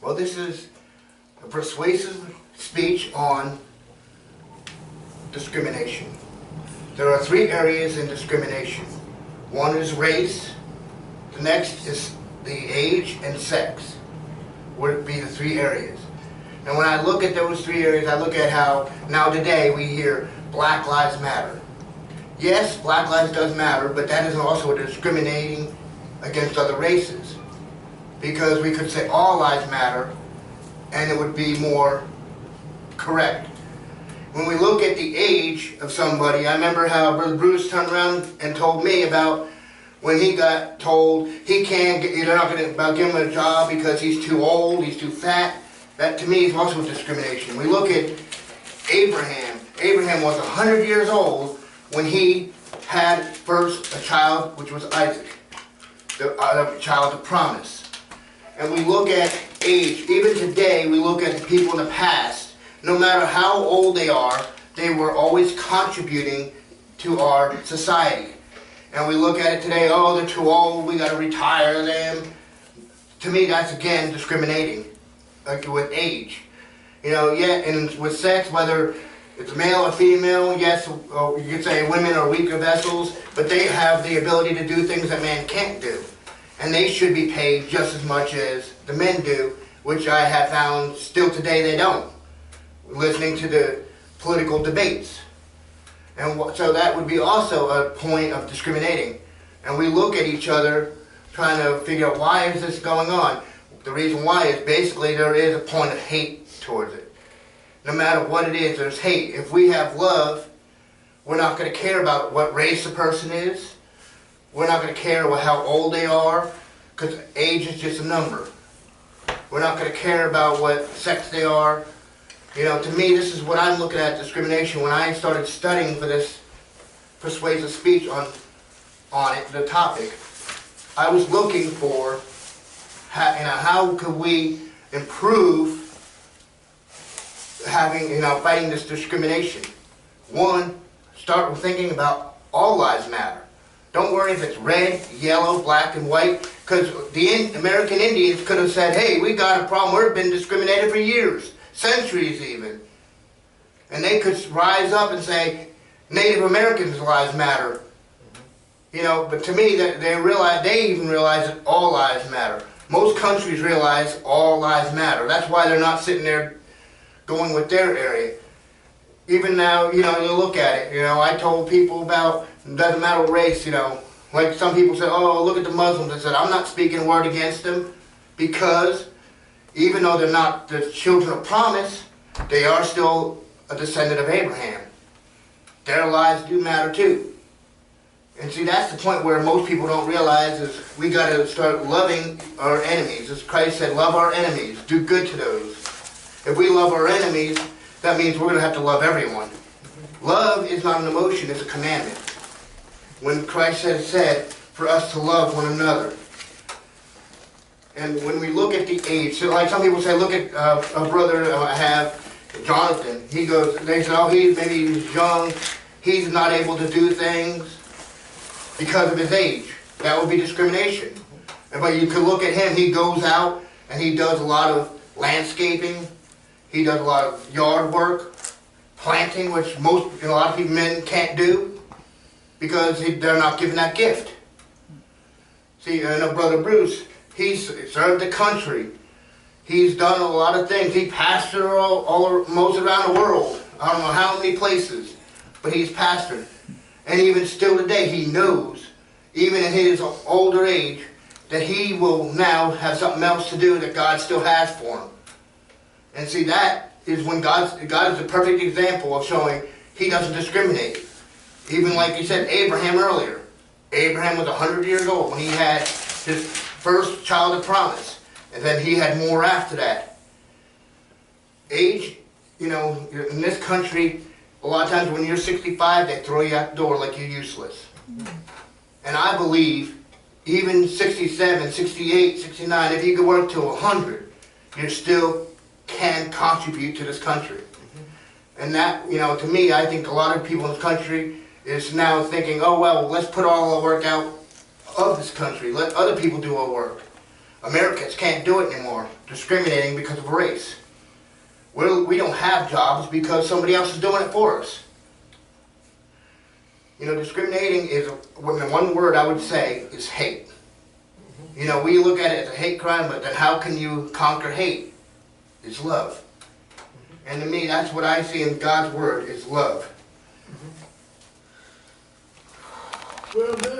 Well, this is a persuasive speech on discrimination. There are three areas in discrimination. One is race, the next is the age and sex, would be the three areas. And when I look at those three areas, I look at how now today we hear Black Lives Matter. Yes, Black Lives does matter, but that is also discriminating against other races. Because we could say all lives matter, and it would be more correct. When we look at the age of somebody, I remember how Brother Bruce turned around and told me about when he got told he can't get, they're not going to give him a job because he's too old, he's too fat. That to me is also discrimination. We look at Abraham. Abraham was 100 years old when he had first a child, which was Isaac, the child of promise. And we look at age. Even today, we look at the people in the past. No matter how old they are, they were always contributing to our society. And we look at it today, oh, they're too old, we got to retire them. To me, that's again discriminating with age. You know, yeah, and with sex, whether it's male or female, yes, you could say women are weaker vessels, but they have the ability to do things that man can't do. And they should be paid just as much as the men do, which I have found still today they don't. Listening to the political debates. And so that would be also a point of discriminating. And we look at each other trying to figure out why is this going on. The reason why is basically there is a point of hate towards it. No matter what it is, there's hate. If we have love, we're not going to care about what race a person is. We're not going to care how old they are, because age is just a number. We're not going to care about what sex they are. You know, to me, this is what I'm looking at, discrimination. When I started studying for this persuasive speech on it, the topic, I was looking for how could we improve fighting this discrimination. One, start with thinking about all lives matter. Don't worry if it's red, yellow, black, and white, because the American Indians could have said, hey, we got a problem, we've been discriminated for years, centuries even. And they could rise up and say, Native Americans' lives matter. You know, but to me, they even realize that all lives matter. Most countries realize all lives matter. That's why they're not sitting there going with their area. Even now, you know, you look at it, you know, I told people about, it doesn't matter what race, you know, like some people said, oh, look at the Muslims. I said, I'm not speaking a word against them, because even though they're not the children of promise, they are still a descendant of Abraham. Their lives do matter too. And see, that's the point where most people don't realize is we got to start loving our enemies. As Christ said, love our enemies, do good to those. If we love our enemies, that means we're going to have to love everyone. Love is not an emotion, it's a commandment. When Christ said for us to love one another. And when we look at the age, so like some people say, look at a brother I have, Jonathan. He goes, they say, oh, maybe he's young, he's not able to do things because of his age. That would be discrimination. But you could look at him, he goes out and he does a lot of landscaping. He does a lot of yard work, planting, which a lot of people, men can't do because they're not given that gift. See, I know Brother Bruce, he's served the country. He's done a lot of things. He pastored most around the world. I don't know how many places, but he's pastored. And even still today, he knows, even in his older age, that he will now have something else to do that God still has for him. And see, that is when God is a perfect example of showing he doesn't discriminate. Even like you said, Abraham earlier. Abraham was 100 years old when he had his first child of promise. And then he had more after that. Age, you know, in this country, a lot of times when you're 65, they throw you out the door like you're useless. And I believe even 67, 68, 69, if you could work to 100, you still can contribute to this country. And that, you know, to me, I think a lot of people in this country is now thinking, oh, well, let's put all the work out of this country. Let other people do our work. Americans can't do it anymore, discriminating because of race. We don't have jobs because somebody else is doing it for us. You know, discriminating is, one word I would say is hate. You know, we look at it as a hate crime, but then how can you conquer hate? It's love. And to me, that's what I see in God's word, is love. Well done.